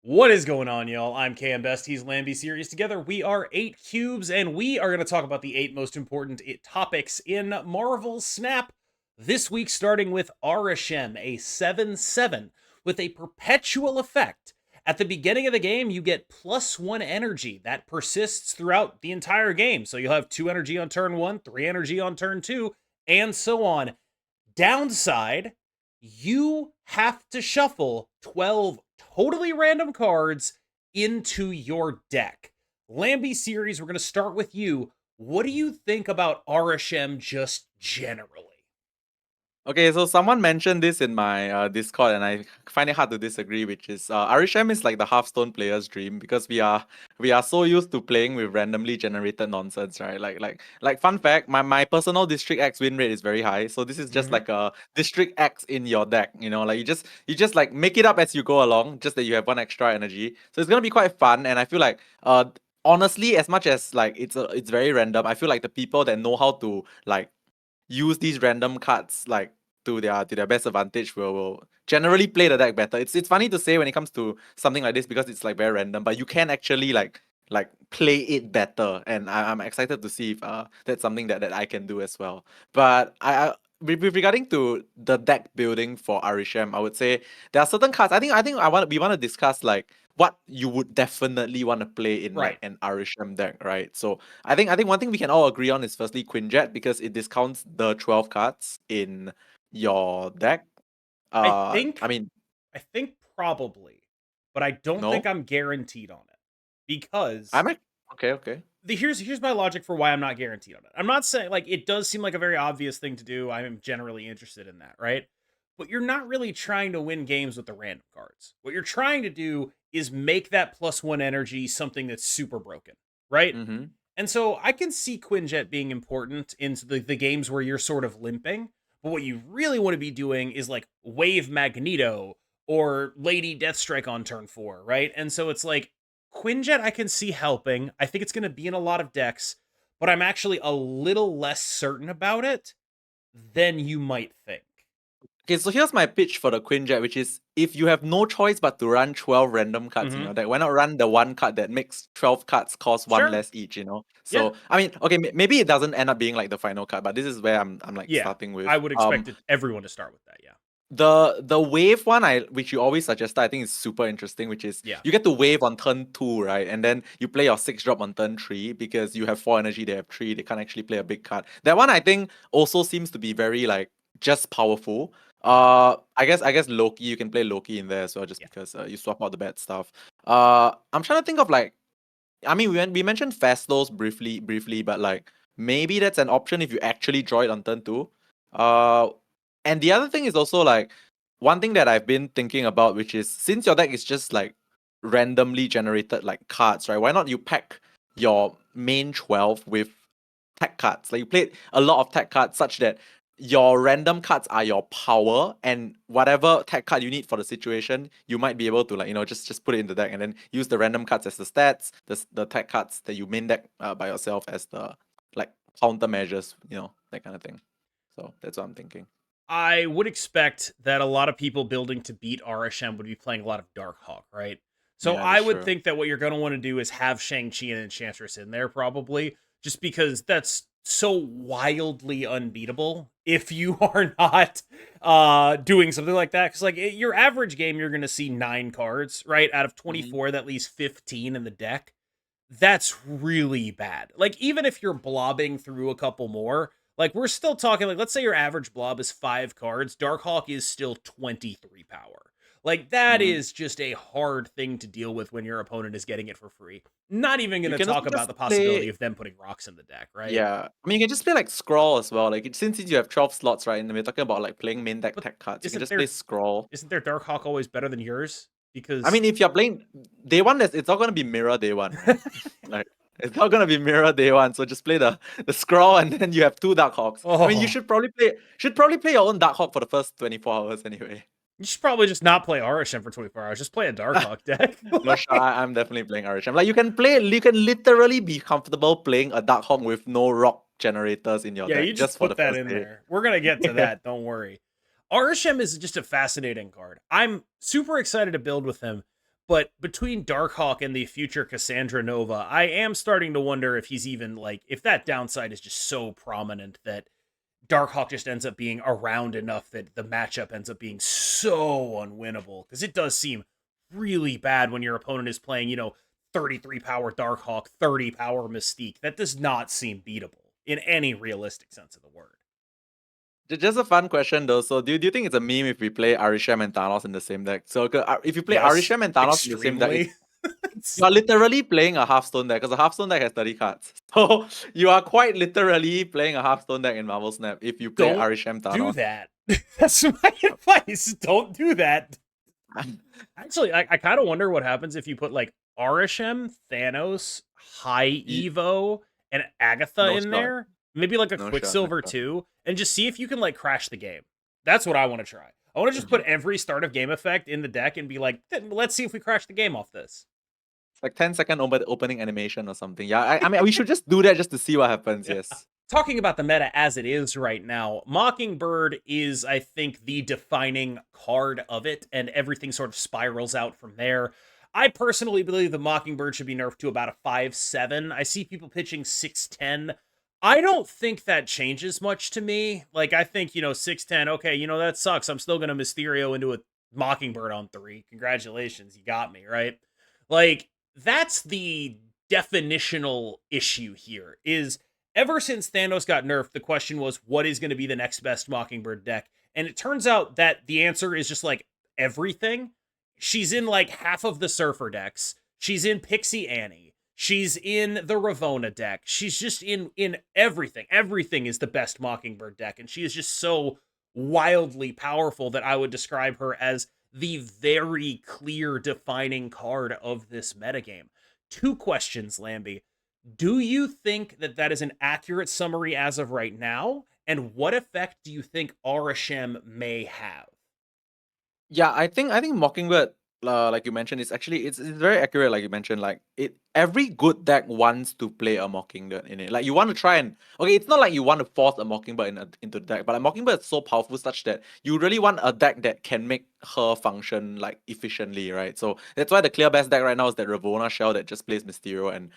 What is going on, y'all? I'm KM Best. He's Lamby Series. Together, we are 8 Cubes, and we are going to talk about the 8 most important topics in Marvel Snap. This week, starting with Arishem, a 7/7 with a perpetual effect. At the beginning of the game, you get +1 energy that persists throughout the entire game. So you'll have 2 energy on turn 1, 3 energy on turn 2, and so on. Downside, you have to shuffle 12 totally random cards into your deck. Lamby Series, we're going to start with you. What do you think about Arishem just generally? Okay, so someone mentioned this in my Discord, and I find it hard to disagree. Which is, Arishem is like the Hearthstone player's dream because we are so used to playing with randomly generated nonsense, right? Like fun fact, my personal District X win rate is very high, so this is just Mm-hmm. like a District X in your deck. Like you just like make it up as you go along, just that you have one extra energy. So it's gonna be quite fun, and I feel like honestly, as much as like it's very random, I feel like the people that know how to like use these random cards like to their best advantage will generally play the deck better. It's funny to say when it comes to something like this because it's like very random, but you can actually like play it better, and I'm excited to see if that's something that I can do as well. But with regarding to the deck building for Arishem, I would say there are certain cards. We want to discuss like what you would definitely want to play in like Right. an Arishem deck, right? So I think one thing we can all agree on is firstly Quinjet because it discounts the 12 cards in your deck. I I think mean, I think probably, but I don't think no. I'm guaranteed on it because I'm a, okay, okay. here's my logic for why I'm not guaranteed on it. I'm not saying like it does seem like a very obvious thing to do. I'm generally interested in that, right? But you're not really trying to win games with the random cards. What you're trying to do is make that +1 energy something that's super broken, right? Mm-hmm. And so I can see Quinjet being important into the games where you're sort of limping. But what you really want to be doing is like Wave Magneto or Lady Deathstrike on turn 4, right? And so it's like Quinjet I can see helping. I think it's going to be in a lot of decks, but I'm actually a little less certain about it than you might think. Okay, so here's my pitch for the Quinjet, which is if you have no choice but to run 12 random cards in Mm-hmm. your deck, why not run the one card that makes 12 cards cost one Sure. less each? Yeah. So I mean, okay, maybe it doesn't end up being like the final card, but this is where I'm like Yeah. starting with. I would expect everyone to start with that. Yeah. The wave one which you always suggested, I think is super interesting, which is Yeah. you get to wave on turn 2, right? And then you play your 6 drop on turn 3 because you have 4 energy, they have 3, they can't actually play a big card. That one I think also seems to be very like just powerful. Uh-huh. I guess Loki, you can play Loki in there as well just Yeah. because you swap out the bad stuff. I'm trying to think of like I mean we mentioned Fastos briefly, but like maybe that's an option if you actually draw it on turn 2. Uh and the other thing is also like one thing that I've been thinking about, which is since your deck is just like randomly generated like cards, right? Why not you pack your main 12 with tech cards? Like you played a lot of tech cards such that your random cards are your power, and whatever tech card you need for the situation, you might be able to like just put it in the deck and then use the random cards as the stats, the tech cards that you main deck by yourself as the like countermeasures, that kind of thing. So that's what I'm thinking. I would expect that a lot of people building to beat Arishem would be playing a lot of Darkhawk, right? So Yeah, I that's would true. think that what you're going to want to do is have Shang-Chi and Enchantress in there probably, just because that's so wildly unbeatable if you are not doing something like that. Because like your average game, you're going to see 9 cards, right? Out of Hmm. 24, that leaves 15 in the deck. That's really bad. Like, even if you're blobbing through a couple more, like, we're still talking, like, let's say your average blob is 5 cards. Darkhawk is still 23 power. Like, that Hmm. is just a hard thing to deal with when your opponent is getting it for free. Not even going You to can also talk about just the possibility play. of them putting rocks in the deck, right? Yeah, I mean you can just play like Scroll as well. Like since you have 12 slots, right? And we're talking about like playing main deck But tech cards. You can isn't just play their Scroll. isn't their Darkhawk always better than yours? I Because mean, if you're playing day one, it's not gonna be mirror day one, right? Like it's not gonna be mirror day one. So just play the scroll, and then you have 2 Darkhawks. I mean, you oh, should probably play your own Darkhawk for the first 24 hours anyway. you should probably just not play Arishem for 24 hours. Just play a Darkhawk deck. No, sure, I'm definitely playing Arishem. Like you can literally be comfortable playing a Darkhawk with no rock generators in your Yeah, deck you just just for the put that first in day. there. We're gonna get to that. Don't worry. Arishem is just a fascinating card. I'm super excited to build with him, But between Darkhawk and the future Cassandra Nova, I am starting to wonder if he's even like, if that downside is just so prominent that Darkhawk just ends up being around enough that the matchup ends up being so unwinnable. Because it does seem really bad when your opponent is playing, 33 power Darkhawk, 30 power Mystique. That does not seem beatable in any realistic sense of the word. Just a fun question though. So do you think it's a meme if we play Arishem and Thanos in the same deck? So if you play Yes, Arishem and Thanos in the same deck, extremely. you are literally playing a Hearthstone deck because a Hearthstone deck has 30 cards. So you are quite literally playing a Hearthstone deck in Marvel Snap if you play Don't Arishem Thanos. do that. That's my advice. Don't do that. Actually, I kind of wonder what happens if you put like Arishem, Thanos, High Evo, and Agatha No in shot. there. Maybe like a No shot, Quicksilver no shot. too, and just see if you can like crash the game. That's what I want to try. I want to just put every start of game effect in the deck and be like, let's see if we crash the game off this. It's like 10-second opening animation or something. Yeah, I mean, we should just do that just to see what happens. Yeah. Yes. Talking about the meta as it is right now, Mockingbird is, I think, the defining card of it, and everything sort of spirals out from there. I personally believe the Mockingbird should be nerfed to about a 5-7. I see people pitching 6-10. I don't think that changes much to me. Like, I think, 6-10, okay, that sucks. I'm still going to Mysterio into a Mockingbird on 3. Congratulations, you got me, right? Like, that's the definitional issue here, is ever since Thanos got nerfed, the question was, what is going to be the next best Mockingbird deck? And it turns out that the answer is just like everything. She's in like half of the Surfer decks. She's in Pixie Annie. She's in the Ravonna deck. She's just in everything. Everything is the best Mockingbird deck. And she is just so wildly powerful that I would describe her as the very clear defining card of this metagame. 2 questions, Lamby. Do you think that that is an accurate summary as of right now? And what effect do you think Arishem may have? Yeah, I think Mockingbird, like you mentioned, it's very accurate. Like you mentioned, like every good deck wants to play a Mockingbird in it. Like you want to try and it's not like you want to force a Mockingbird into the deck, but a Mockingbird is so powerful such that you really want a deck that can make her function like efficiently, right? So that's why the clear best deck right now is that Ravonna shell that just plays Mysterio and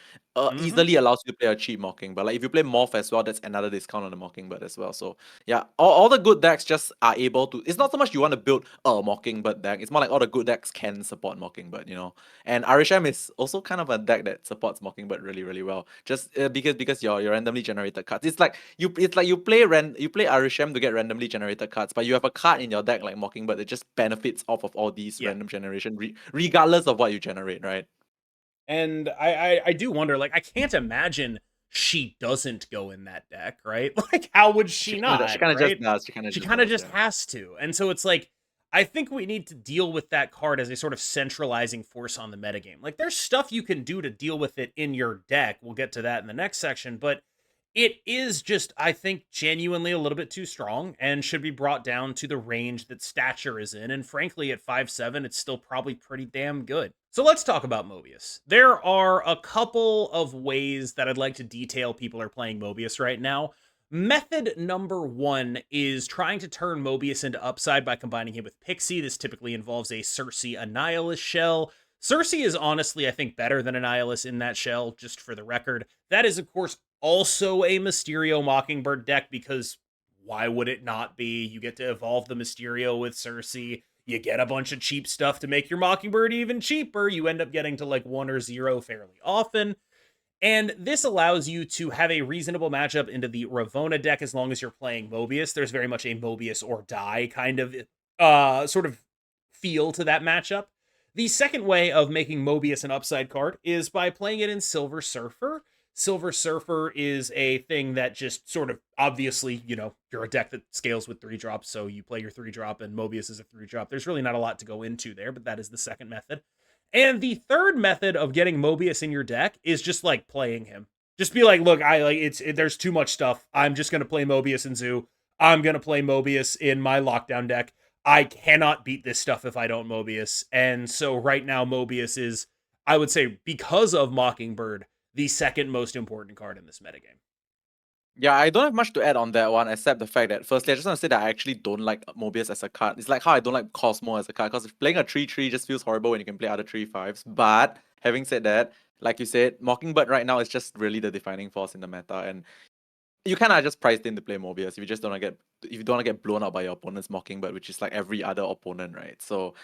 easily allows you to play a cheap Mockingbird. Like if you play Morph as well, that's another discount on the Mockingbird as well. So yeah, all the good decks just are able to. It's not so much you want to build a Mockingbird deck. It's more like all the good decks can support Mockingbird, And Arishem is also kind of a deck that supports Mockingbird really, really well. Just because your randomly generated cards. It's like you play Arishem to get randomly generated cards, but you have a card in your deck like Mockingbird that just benefits off of all these random generation, regardless of what you generate, right? And I do wonder, like, I can't imagine she doesn't go in that deck, right? Like, how would she not? She kind of right? just does. She kind of just has to. And so it's like, I think we need to deal with that card as a sort of centralizing force on the metagame. Like, there's stuff you can do to deal with it in your deck. We'll get to that in the next section, but it is just, I think, genuinely a little bit too strong and should be brought down to the range that stature is in. And frankly, at 5-7, it's still probably pretty damn good. So let's talk about Mobius. There are a couple of ways that I'd like to detail people are playing Mobius right now. Method number 1 is trying to turn Mobius into upside by combining him with Pixie. This typically involves a Circe Annihilus shell. Circe is honestly, I think, better than Annihilus in that shell, just for the record. That is, of course, also a Mysterio Mockingbird deck, because why would it not be? You get to evolve the Mysterio with Circe. You get a bunch of cheap stuff to make your Mockingbird even cheaper. You end up getting to like 1 or 0 fairly often. And this allows you to have a reasonable matchup into the Ravonna deck as long as you're playing Mobius. There's very much a Mobius or die kind of sort of feel to that matchup. The second way of making Mobius an upside card is by playing it in Silver Surfer. Silver Surfer is a thing that just sort of, obviously, you're a deck that scales with 3-drops, so you play your 3-drop and Mobius is a 3-drop. There's really not a lot to go into there, but that is the second method. And the third method of getting Mobius in your deck is just like playing him. Just be like, look, there's too much stuff. I'm just going to play Mobius in Zoo. I'm going to play Mobius in my lockdown deck. I cannot beat this stuff if I don't Mobius. And so right now, Mobius is, I would say, because of Mockingbird, the second most important card in this metagame. Yeah, I don't have much to add on that one, except the fact that firstly, I just want to say that I actually don't like Mobius as a card. It's like how I don't like Cosmo as a card, because playing a 3/3 just feels horrible when you can play other 3/5s. But having said that, like you said, Mockingbird right now is just really the defining force in the meta, and you kind of just priced in to play Mobius if you just don't want to get if you don't want to get blown out by your opponent's Mockingbird, which is like every other opponent, right? So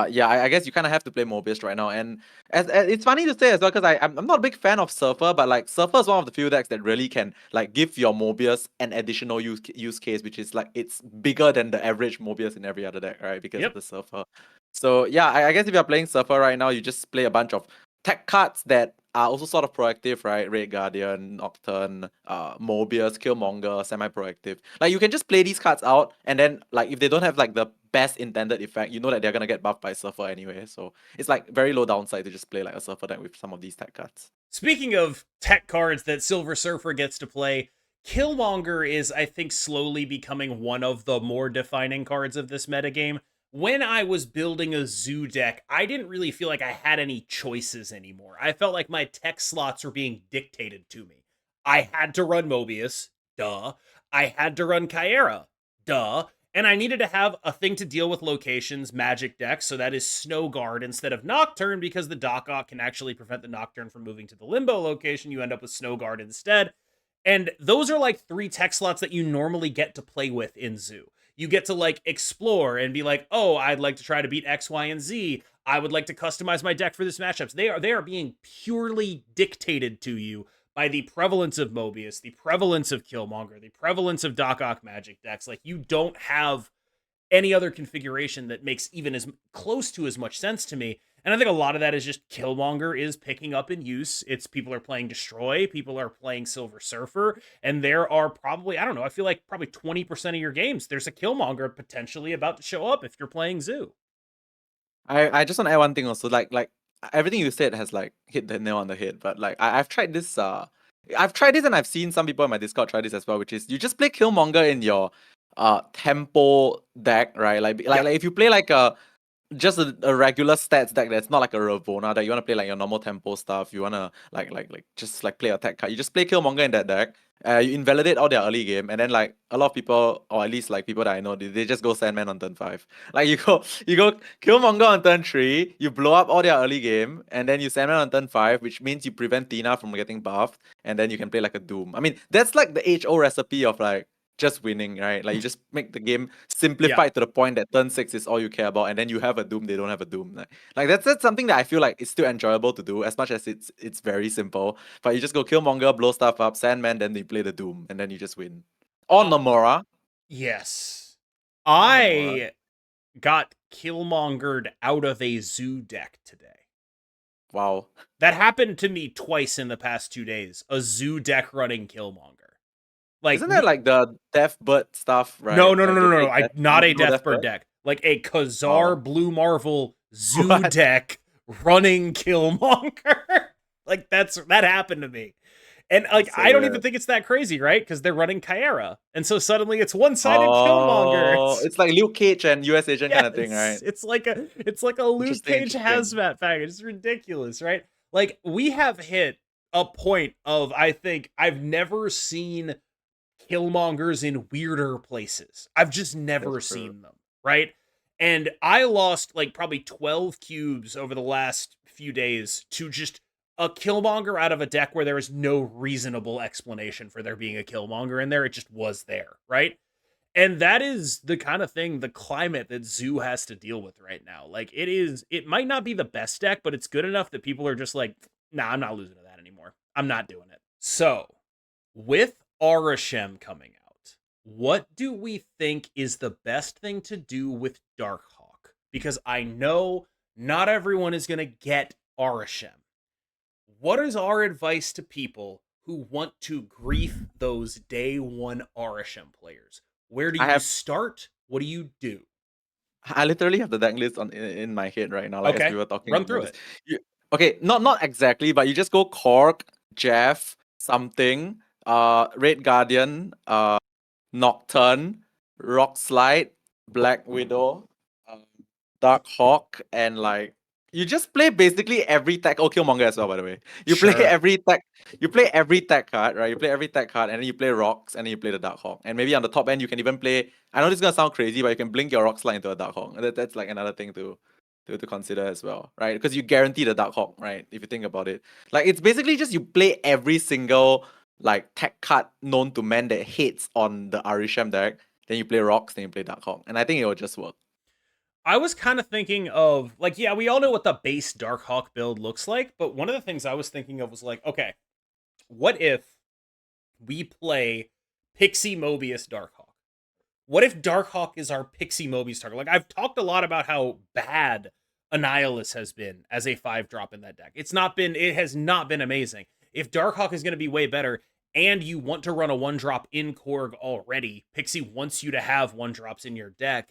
yeah, I guess you kind of have to play Mobius right now. And as it's funny to say as well, because I'm not a big fan of Surfer, but like Surfer is one of the few decks that really can like give your Mobius an additional use case, which is like it's bigger than the average Mobius in every other deck, right? Because of Yep. the Surfer. So yeah, I guess if you're playing Surfer right now, you just play a bunch of tech cards that are also sort of proactive, right? Red Guardian, Nocturne, Mobius, Killmonger, semi-proactive. Like you can just play these cards out, and then like if they don't have like the best intended effect, you know that they're gonna get buffed by Surfer anyway. So it's like very low downside to just play like a Surfer deck with some of these tech cards. Speaking of tech cards that Silver Surfer gets to play, Killmonger is, I think, slowly becoming one of the more defining cards of this metagame. When I was building a zoo deck, I didn't really feel like I had any choices anymore. I felt like my tech slots were being dictated to me. I had to run Mobius, duh. I had to run Kyera, duh. And I needed to have a thing to deal with locations, magic decks, so that is Snow Guard instead of Nocturne, because the Darkhawk can actually prevent the Nocturne from moving to the Limbo location. You end up with Snow Guard instead. And those are like 3 tech slots that you normally get to play with in Zoo. You get to like explore and be like, oh, I'd like to try to beat X, Y, and Z. I would like to customize my deck for this matchups. They are being purely dictated to you by the prevalence of Mobius, the prevalence of Killmonger, the prevalence of Darkhawk magic decks. Like you don't have any other configuration that makes even as close to as much sense to me. And I think a lot of that is just Killmonger is picking up in use. It's people are playing Destroy, people are playing Silver Surfer, and there are probably, I don't know, I feel like probably 20% of your games, there's a Killmonger potentially about to show up if you're playing Zoo. I just want to add one thing also, like everything you said has like hit the nail on the head. But like I've tried this and I've seen some people in my Discord try this as well, which is you just play Killmonger in your tempo deck, right? Like if you play like just a regular stats deck that's not like a Ravona deck. You want to play like your normal tempo stuff. You want to like just like play a tech card. You just play Killmonger in that deck. You invalidate all their early game, and then like a lot of people, or at least like people that I know, they just go Sandman on turn 5. Like you go Killmonger on turn 3, you blow up all their early game, and then you Sandman on turn 5, which means you prevent Tina from getting buffed, and then you can play like a Doom. I mean, that's like the HO recipe of like just winning, right? Like you just make the game Yeah. simplified to the point that turn 6 is all you care about, and then you have a Doom, they don't have a Doom. Like that's something that I feel like it's still enjoyable to do, as much as it's very simple. But you just go Killmonger, blow stuff up, Sandman, then you play the Doom, and then you just win. Or Uh, Nomura. yes. Or Nomura. I got Killmongered out of a Zoo deck today. Wow. That happened to me twice in the past 2 days. A Zoo deck running Killmonger. Like Isn't that like the Deathbird stuff, no, right? no, no, Like no, they no, play no. Not a no Deathbird Deathbird? deck. Like a Khazar Oh. Blue Marvel Zoo What? deck running Killmonger. Like that happened to me. And like That's so I don't even weird. think it's that crazy, right? Because they're running Kyera. And so suddenly it's one-sided Killmonger. Oh, it's like Luke Cage and US Agent kind of thing, right? Yes. It's like a Luke Interesting, Cage interesting. hazmat package. It's ridiculous, right? Like we have hit a point of I think I've never seen Killmongers in weirder places. I've just That's never true. seen them, right? And I lost like probably 12 cubes over the last few days to just a Killmonger out of a deck where there is no reasonable explanation for there being a Killmonger in there. It just was there, right? And that is the kind of thing, the climate that Zoo has to deal with right now. Like it might not be the best deck, but it's good enough that people are just like, nah, I'm not losing to that anymore. I'm not doing it. So with Arishem coming out, what do we think is the best thing to do with Darkhawk? Because I know not everyone is going to get Arishem. What is our advice to people who want to grief those day one Arishem players? Where do I you have start? What do you do? I literally have the deck list in my head right now, like as we Okay, were talking run about through this. it. Okay, not exactly, but you just go Cork, Jeff, something, Red Guardian, Nocturne, Rock Slide, Black Widow, um, Dark Hawk, and like You just play basically every tech. Oh, Killmonger as well, by the way. You play Sure. every tech. You play every tech card, right? You play every tech card, and then you play rocks, and then you play the Darkhawk. And maybe on the top end, you can even play. I know this is gonna sound crazy, but you can blink your rock slide into a Darkhawk. That's like another thing to consider as well, right? Because you guarantee the Darkhawk, right? If you think about it, like it's basically just you play every single like tech card known to man that hits on the Arishem deck. Then you play rocks, then you play Darkhawk, and I think it will just work. I was kind of thinking of like, yeah, we all know what the base Darkhawk build looks like, but one of the things I was thinking of was like, okay, what if we play Pixie Mobius Darkhawk? What if Darkhawk is our Pixie Mobius target? Like I've talked a lot about how bad Annihilus has been as a 5-drop in that deck. It has not been amazing. If Darkhawk is going to be way better and you want to run a 1-drop in Korg already, Pixie wants you to have 1-drops in your deck.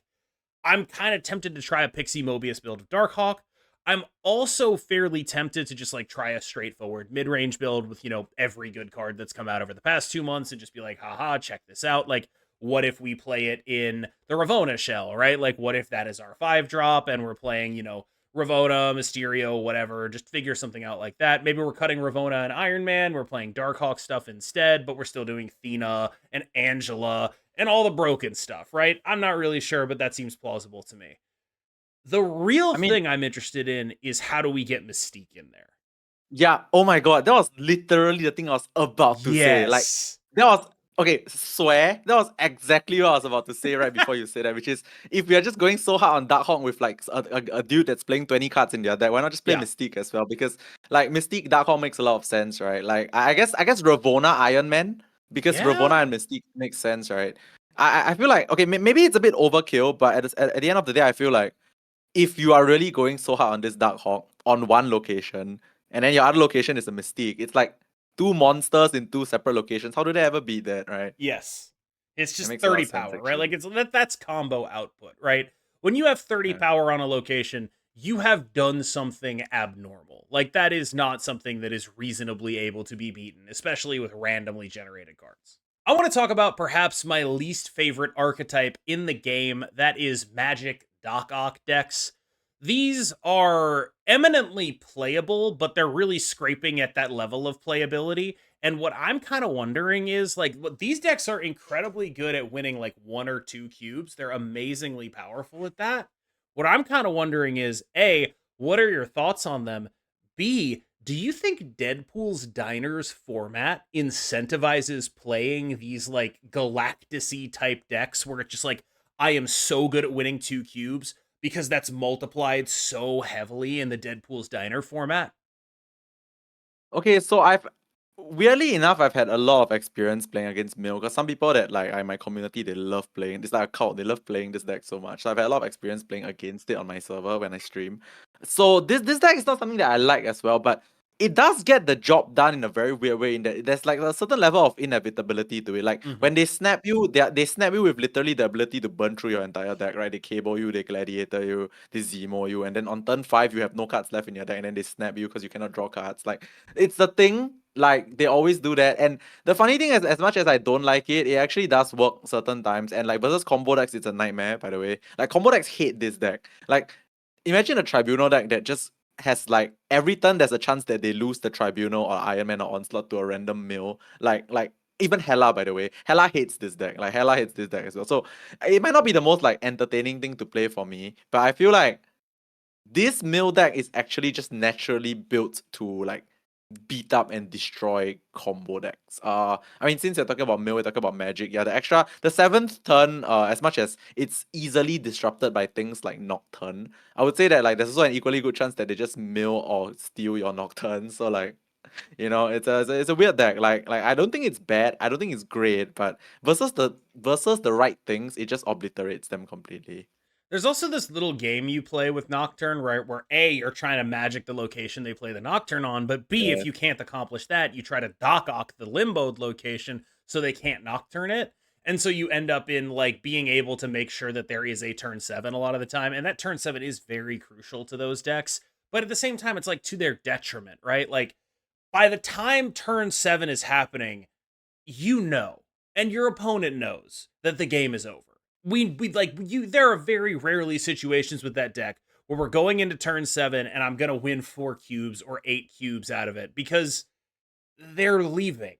I'm kind of tempted to try a Pixie Mobius build of Darkhawk. I'm also fairly tempted to just like try a straightforward mid-range build with, every good card that's come out over the past 2 months and just be like, haha, check this out. Like, what if we play it in the Ravona shell, right? Like, what if that is our 5-drop and we're playing, Ravona, Mysterio, whatever, just figure something out like that. Maybe we're cutting Ravona and Iron Man, we're playing Darkhawk stuff instead, but we're still doing Thena and Angela and all the broken stuff, right? I'm not really sure, but that seems plausible to me. The real I mean, thing I'm interested in is how do we get Mystique in there? yeah, oh my god, that was literally the thing I was about to say. Like, Yes. that was okay, swear, that was exactly what I was about to say right before you said that, which is if we are just going so hard on Darkhawk with like a dude that's playing 20 cards in their deck, why not just play Yeah. Mystique as well? Because like Mystique Darkhawk makes a lot of sense, right? Like I guess Ravona Iron Man, because Yeah. Ravona and Mystique makes sense, right? I feel like okay, maybe it's a bit overkill, but at the end of the day, I feel like if you are really going so hard on this Darkhawk on one location, and then your other location is a Mystique, it's like two monsters in two separate locations. How do they ever beat that, right? Yes. It's It just makes a lot 30 of sense power, right? Like actually. that's combo output, right? When you have 30 Yeah. power on a location, you have done something abnormal. Like that is not something that is reasonably able to be beaten, especially with randomly generated cards. I want to talk about perhaps my least favorite archetype in the game, that is Magic Darkhawk decks. These are eminently playable, but they're really scraping at that level of playability. And what I'm kind of wondering is like what these decks are incredibly good at winning like 1 or 2 cubes. They're amazingly powerful at that. What I'm kind of wondering is A, what are your thoughts on them? B, do you think Deadpool's Diners format incentivizes playing these like Galactus type decks where it's just like, I am so good at winning 2 cubes because that's multiplied so heavily in the Deadpool's Diner format? Okay, so I've weirdly enough, I've had a lot of experience playing against Mill because some people that like in my community they love playing. It's like a cult. They love playing this deck so much. So I've had a lot of experience playing against it on my server when I stream. So this deck is not something that I like as well, but it does get the job done in a very weird way. In that there's like a certain level of inevitability to it. Like Mm-hmm. when they snap you, they snap you with literally the ability to burn through your entire deck. Right? They cable you, they gladiator you, they Zemo you, and then on turn 5 you have no cards left in your deck, and then they snap you because you cannot draw cards. Like it's the thing. Like they always do that, and the funny thing is, as much as I don't like it, it actually does work certain times. And like versus combo decks, it's a nightmare. By the way, like combo decks hate this deck. Like imagine a Tribunal deck that just has like every turn there's a chance that they lose the Tribunal or Iron Man or Onslaught to a random mill. Like even Hela, by the way, Hela hates this deck. Like Hela hates this deck as well. So it might not be the most like entertaining thing to play for me, but I feel like this mill deck is actually just naturally built to like beat up and destroy combo decks. I mean, since you're talking about mill, we're talking about magic. Yeah, the seventh turn, as much as it's easily disrupted by things like Nocturne, I would say that like there's also an equally good chance that they just mill or steal your Nocturne. So like, it's a weird deck. Like I don't think it's bad. I don't think it's great, but versus the right things, it just obliterates them completely. There's also this little game you play with Nocturne, right? Where A, you're trying to magic the location they play the Nocturne on, but B, if Yeah. you can't accomplish that, you try to Darkhawk the limboed location so they can't Nocturne it. And so you end up in like being able to make sure that there is a turn 7 a lot of the time. And that turn 7 is very crucial to those decks. But at the same time, it's like to their detriment, right? Like by the time turn 7 is happening, you know, and your opponent knows that the game is over. We like you. There are very rarely situations with that deck where we're going into turn 7 and I'm going to win 4 cubes or 8 cubes out of it because they're leaving.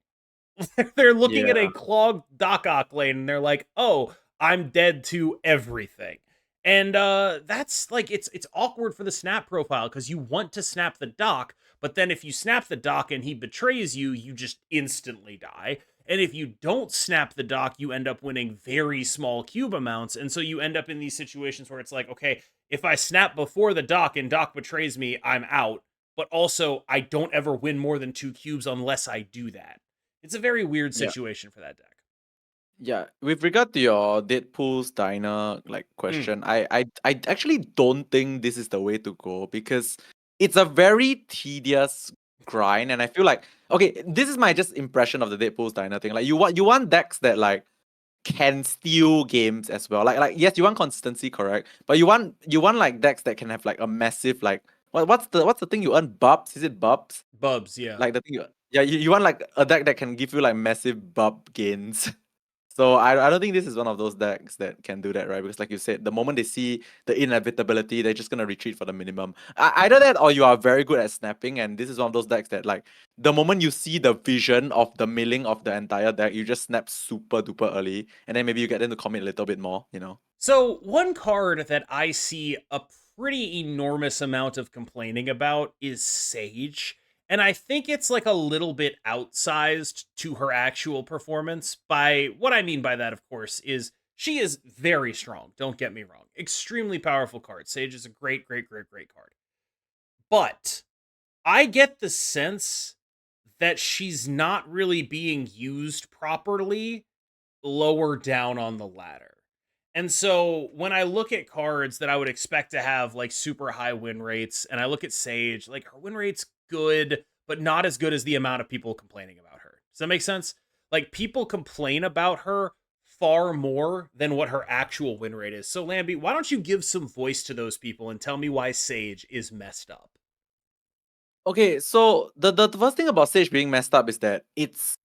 They're looking at a Yeah. clogged Darkhawk lane and they're like, "Oh, I'm dead to everything." And that's like it's awkward for the snap profile because you want to snap the dock, but then if you snap the dock and he betrays you, you just instantly die. And if you don't snap the dock, you end up winning very small cube amounts. And so you end up in these situations where it's like, okay, if I snap before the dock and dock betrays me, I'm out. But also, I don't ever win more than 2 cubes unless I do that. It's a very weird Yeah. situation for that deck. Yeah, with regard to your Deadpool's diner like Mm. question, I actually don't think this is the way to go because it's a very tedious grind, and I feel like okay, this is my just impression of the Deadpool's diner thing. Like you want decks that like can steal games as well. Like yes, you want consistency, correct? But you want like decks that can have like a massive like what's the thing you earn bubs? Is it bubs? Bubs, yeah. Like the thing yeah, you want like a deck that can give you like massive bub gains. So I don't think this is one of those decks that can do that, right? Because like you said, the moment they see the inevitability, they're just gonna retreat for the minimum. Either that or you are very good at snapping, and this is one of those decks that like the moment you see the vision of the milling of the entire deck, you just snap super duper early, and then maybe you get them to commit a little bit more, you know? So, one card that I see a pretty enormous amount of complaining about is Sage. And I think it's like a little bit outsized to her actual performance. By what I mean by that, of course, is she is very strong. Don't get me wrong. Extremely powerful card. Sage is a great, great, great, great card. But I get the sense that she's not really being used properly lower down on the ladder. And so when I look at cards that I would expect to have like super high win rates, and I look at Sage, like her win rate's good, but not as good as the amount of people complaining about her. Does that make sense? Like people complain about her far more than what her actual win rate is. So Lamby, why don't you give some voice to those people and tell me why Sage is messed up? Okay, so the first thing about Sage being messed up is that it's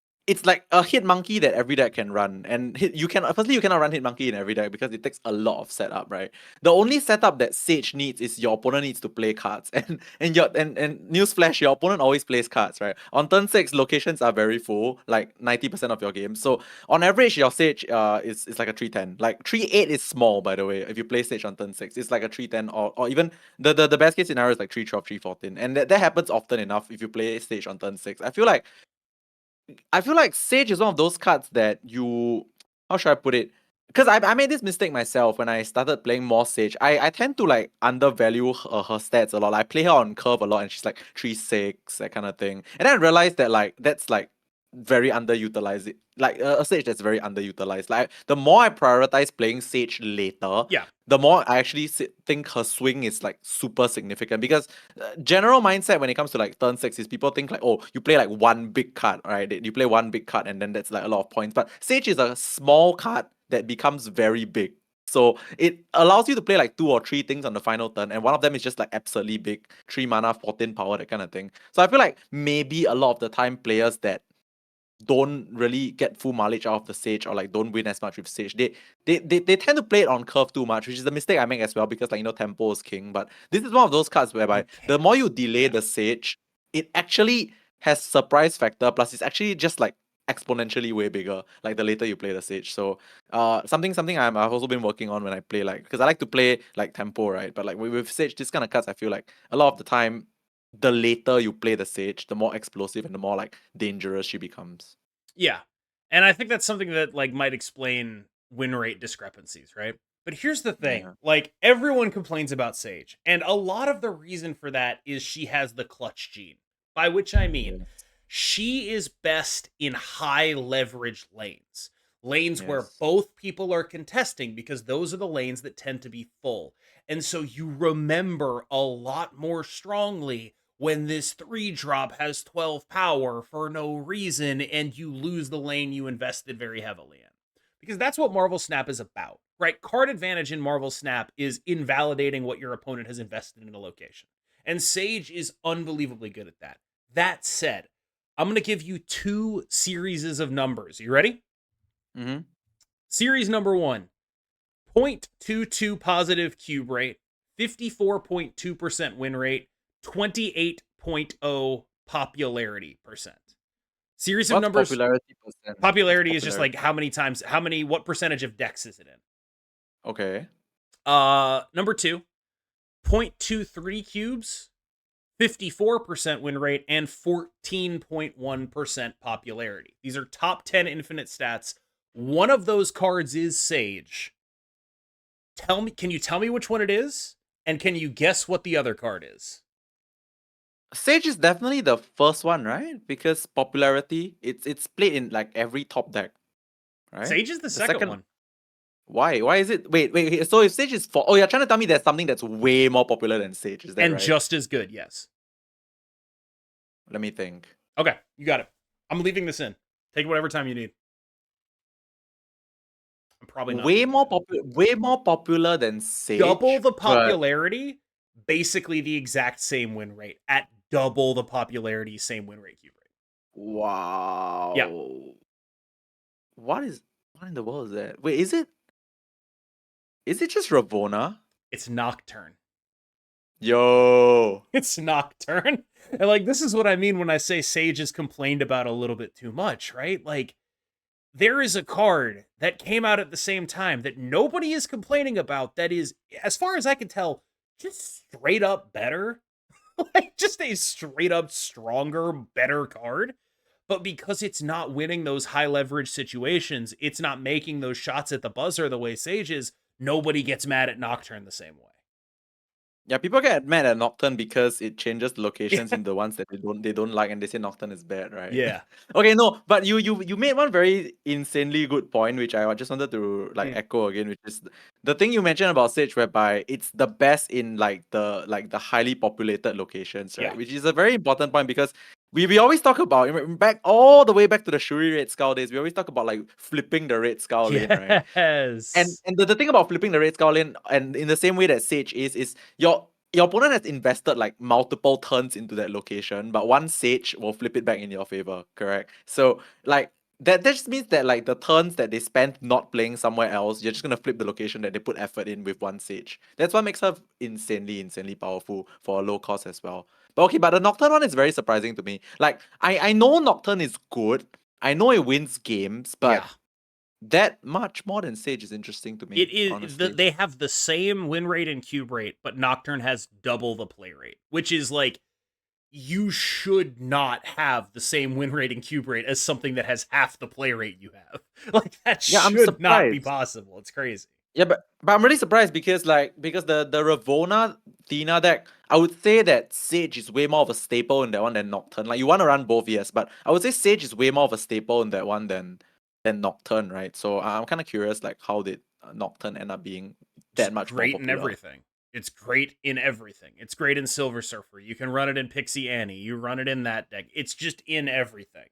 like a hit monkey that every deck can run, and you cannot run hit monkey in every deck because it takes a lot of setup, right? The only setup that Sage needs is your opponent needs to play cards, and newsflash, your opponent always plays cards, right? On turn 6, locations are very full, like 90% of your game. So on average, your Sage is like a 310. Like 3-8 is small, by the way. If you play Sage on turn 6, it's like a 310 or even the best case scenario is like 312, 314. And that happens often enough if you play Sage on turn 6. I feel like Sage is one of those cards that you, how should I put it? Because I made this mistake myself when I started playing more Sage. I tend to like undervalue her stats a lot. I play her on curve a lot, and she's like 3-6, that kind of thing. And then I realized that like that's like very underutilized. Like a Sage that's very underutilized. Like the more I prioritize playing Sage later, Yeah. the more I actually think her swing is like super significant because general mindset when it comes to like turn 6 is people think like, oh, you play like one big card, right? You play one big card and then that's like a lot of points. But Sage is a small card that becomes very big. So it allows you to play like 2 or 3 things on the final turn, and one of them is just like absurdly big, 3 mana, 14 power, that kind of thing. So I feel like maybe a lot of the time players that don't really get full mileage out of the Sage or like don't win as much with Sage. They tend to play it on curve too much, which is the mistake I make as well because like tempo is king. But this is one of those cards whereby You the can't. more you delay Yeah. the Sage, it actually has surprise factor. Plus, it's actually just like exponentially way bigger like the later you play the Sage. So something I've also been working on when I play like because I like to play like tempo, right? But like with Sage, this kind of cards I feel like a lot of the time the later you play the Sage, the more explosive and the more like dangerous she becomes. Yeah. And I think that's something that like might explain win rate discrepancies, right? But here's the thing. Yeah. Like everyone complains about Sage, and a lot of the reason for that is she has the clutch gene. By which I mean Yes. she is best in high leverage lanes. Lanes where Yes. both people are contesting because those are the lanes that tend to be full. And so you remember a lot more strongly when this 3-drop has 12 power for no reason and you lose the lane you invested very heavily in. Because that's what Marvel Snap is about, right? Card advantage in Marvel Snap is invalidating what your opponent has invested in a location. And Sage is unbelievably good at that. That said, I'm going to give you 2 series of numbers. You ready? Mm-hmm. Series number 1, 0.22 positive cube rate, 54.2% win rate, 28.0 popularity percent. Series of What's numbers. popularity percent? Popularity is just like what percentage of decks is it in? Okay. Number 2, 0.23 cubes, 54% win rate, and 14.1% popularity. These are top 10 infinite stats. One of those cards is Sage. Can you tell me which one it is? And can you guess what the other card is? Sage is definitely the first one, right? Because popularity, it's played in like every top deck, right? Sage is the second one. Why? Why is it? Wait. So if Sage is for, oh, you're trying to tell me there's something that's way more popular than Sage, is that And right? just as good, yes. Let me think. Okay, you got it. I'm leaving this in. Take whatever time you need. I'm probably not. Way more popular than Sage. Double the but- popularity, basically the exact same win rate. At double the popularity, same win rate, cube rate. Wow. Yeah. What in the world is that? Wait, is it just Ravonna? It's Nocturne. Yo. It's Nocturne. And like, this is what I mean when I say Sage is complained about a little bit too much, right? Like, there is a card that came out at the same time that nobody is complaining about that is, as far as I can tell, just straight up better. Like, just a straight up stronger, better card. But because it's not winning those high leverage situations, it's not making those shots at the buzzer the way Sage is, nobody gets mad at Nocturne the same way. Yeah, people get mad at Nocturne because it changes the locations in the ones that they don't like, and they say Nocturne is bad, right? Yeah. Okay, no, but you made one very insanely good point, which I just wanted to echo again, which is the thing you mentioned about Sage, whereby it's the best in like the highly populated locations, right? Yeah. Which is a very important point because we always talk about all the way back to the Shuri Red Skull days. We always talk about like flipping the Red Skull in, right? Yes. And the thing about flipping the Red Skull in, and in the same way that Sage is your opponent has invested like multiple turns into that location, but one Sage will flip it back in your favor, correct? So like that just means that like the turns that they spent not playing somewhere else, you're just gonna flip the location that they put effort in with one Sage. That's what makes her insanely powerful for a low cost as well. But okay, but the Nocturne one is very surprising to me. Like I know Nocturne is good. I know it wins games, but that much more than Sage is interesting to me. It is. Honestly. They have the same win rate and cube rate, but Nocturne has double the play rate, which is like, you should not have the same win rate and cube rate as something that has half the play rate you have. Like, that should not be possible. It's crazy. Yeah, but I'm really surprised because the Ravonna Tina deck, I would say that Sage is way more of a staple in that one than Nocturne. Like, you want to run both, yes, but I would say Sage is way more of a staple in that one than Nocturne, right? So I'm kind of curious, like, how did Nocturne end up being that much great more in popular? everything. It's great in everything. It's great in Silver Surfer. You can run it in Pixie Annie. You run it in that deck. It's just in everything.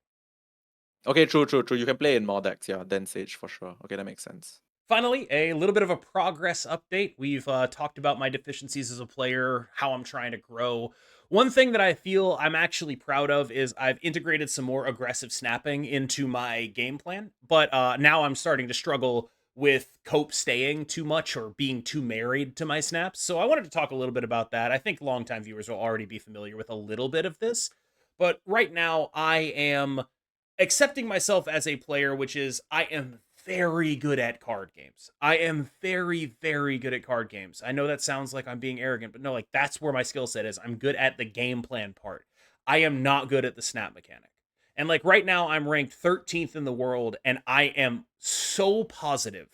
Okay, true. You can play in more decks, yeah, than Sage for sure. Okay, that makes sense. Finally, a little bit of a progress update. We've talked about my deficiencies as a player, how I'm trying to grow. One thing that I feel I'm actually proud of is I've integrated some more aggressive snapping into my game plan, but now I'm starting to struggle with cope staying too much or being too married to my snaps. So I wanted to talk a little bit about that. I think longtime viewers will already be familiar with a little bit of this, but right now I am accepting myself as a player, which is I am very good at card games. I am very, very good at card games. I know that sounds like I'm being arrogant, but no, like, that's where my skill set is. I'm good at the game plan part. I am not good at the snap mechanic. And like, right now I'm ranked 13th in the world, and I am so positive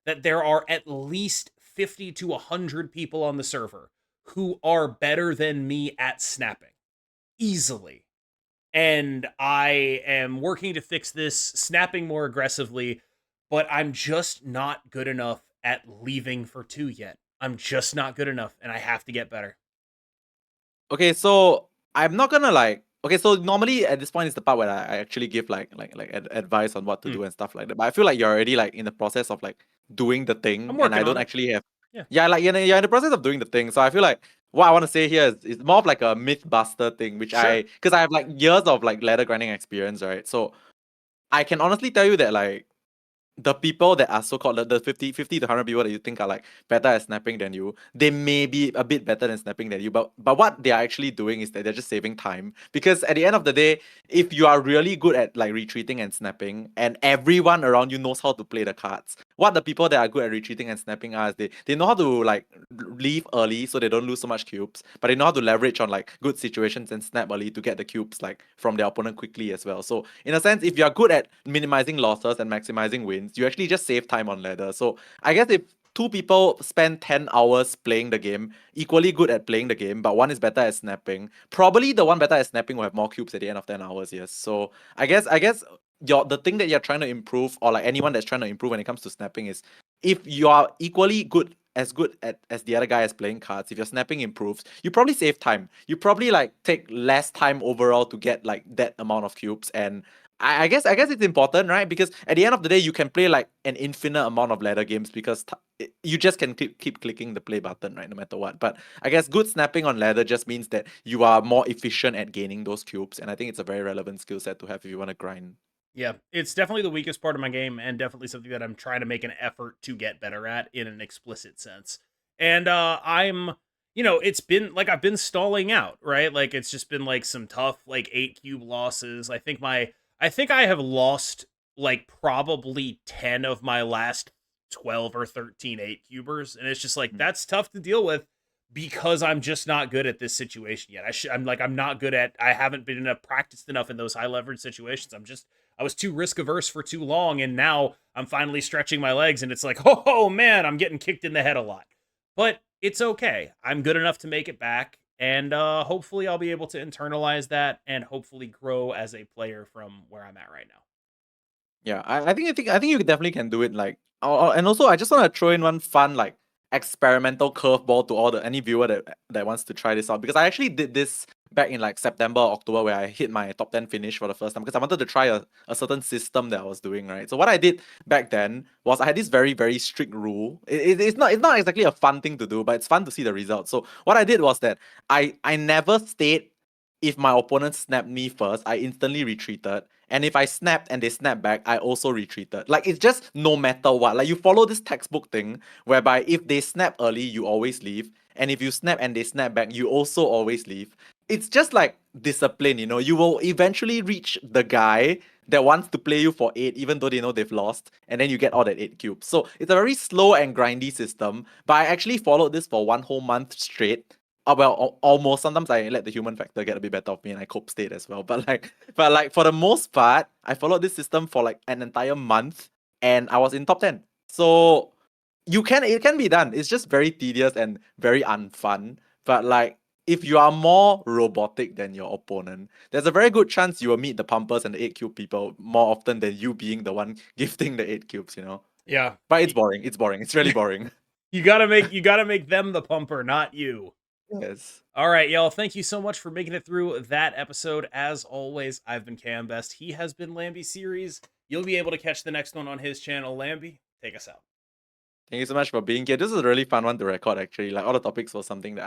that there are at least 50 to 100 people on the server who are better than me at snapping. Easily. And I am working to fix this, snapping more aggressively, but I'm just not good enough at leaving for 2 yet. I'm just not good enough, and I have to get better. Okay, so I'm not gonna like. Okay, so normally at this point is the part where I actually give like advice on what to do and stuff like that. But I feel like you're already like in the process of like doing the thing, I'm and I working don't on it. actually have. Yeah. Like you're in the process of doing the thing. So I feel like what I want to say here is more of like a myth buster thing, which Sure. because I have like years of like ladder grinding experience, right? So I can honestly tell you that like the people that are so-called the 50 to 100 people that you think are like better at snapping than you, they may be a bit better than snapping than you, but what they are actually doing is that they're just saving time. Because at the end of the day, if you are really good at like retreating and snapping, and everyone around you knows how to play the cards, what the people that are good at retreating and snapping are is they know how to like leave early so they don't lose so much cubes, but they know how to leverage on like good situations and snap early to get the cubes like from their opponent quickly as well. So in a sense, if you are good at minimizing losses and maximizing wins, you actually just save time on ladder. So I guess if two people spend 10 hours playing the game, equally good at playing the game, but one is better at snapping, probably the one better at snapping will have more cubes at the end of 10 hours, yes. So I guess the thing that you're trying to improve, or like anyone that's trying to improve when it comes to snapping, is if you are equally good as the other guy is playing cards, if your snapping improves, you probably save time. You probably like take less time overall to get like that amount of cubes. And I guess it's important, right? Because at the end of the day, you can play like an infinite amount of ladder games because you just can keep clicking the play button, right? No matter what. But I guess good snapping on ladder just means that you are more efficient at gaining those cubes, and I think it's a very relevant skill set to have if you want to grind. Yeah, it's definitely the weakest part of my game, and definitely something that I'm trying to make an effort to get better at in an explicit sense. And I'm, it's been like I've been stalling out, right? Like it's just been like some tough like 8 cube losses. I think I have lost like probably 10 of my last 12 or 13 8 cubers, and it's just like that's tough to deal with because I'm just not good at this situation yet. I'm not good at. I haven't been enough practiced enough in those high leverage situations. I was too risk averse for too long, and now I'm finally stretching my legs, and it's like, oh man, I'm getting kicked in the head a lot. But it's okay. I'm good enough to make it back, and hopefully I'll be able to internalize that and hopefully grow as a player from where I'm at right now. Yeah, I think you definitely can do it. Like, and also I just want to throw in one fun like experimental curveball to all the any viewer that wants to try this out, because I actually did this back in like September or October, where I hit my top 10 finish for the first time because I wanted to try a certain system that I was doing, right. So what I did back then was I had this very, very strict rule. It's not exactly a fun thing to do, but it's fun to see the results. So what I did was that I never stayed. If my opponent snapped me first, I instantly retreated. And if I snapped and they snapped back, I also retreated. Like, it's just no matter what. Like, you follow this textbook thing whereby if they snap early, you always leave. And if you snap and they snap back, you also always leave. It's just like discipline, you know. You will eventually reach the guy that wants to play you for 8, even though they know they've lost. And then you get all that 8 cubes. So it's a very slow and grindy system. But I actually followed this for 1 whole month straight. Well, almost. Sometimes I let the human factor get a bit better of me, and I cope state as well. But like for the most part, I followed this system for like an entire month, and I was in top 10. So it can be done. It's just very tedious and very unfun. But like, if you are more robotic than your opponent, there's a very good chance you will meet the pumpers and the 8 cube people more often than you being the one gifting the 8 cubes. Yeah. But it's boring. It's boring. It's really boring. You gotta make them the pumper, not you. Yes. All right, y'all. Thank you so much for making it through that episode. As always, I've been Cam Best. He has been Lamby Series. You'll be able to catch the next one on his channel. Lamby, take us out. Thank you so much for being here. This is a really fun one to record, actually. Like, all the topics was something that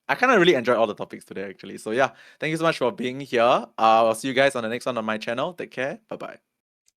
I kind of really enjoyed all the topics today, actually. So yeah, thank you so much for being here. I'll see you guys on the next one on my channel. Take care. Bye bye.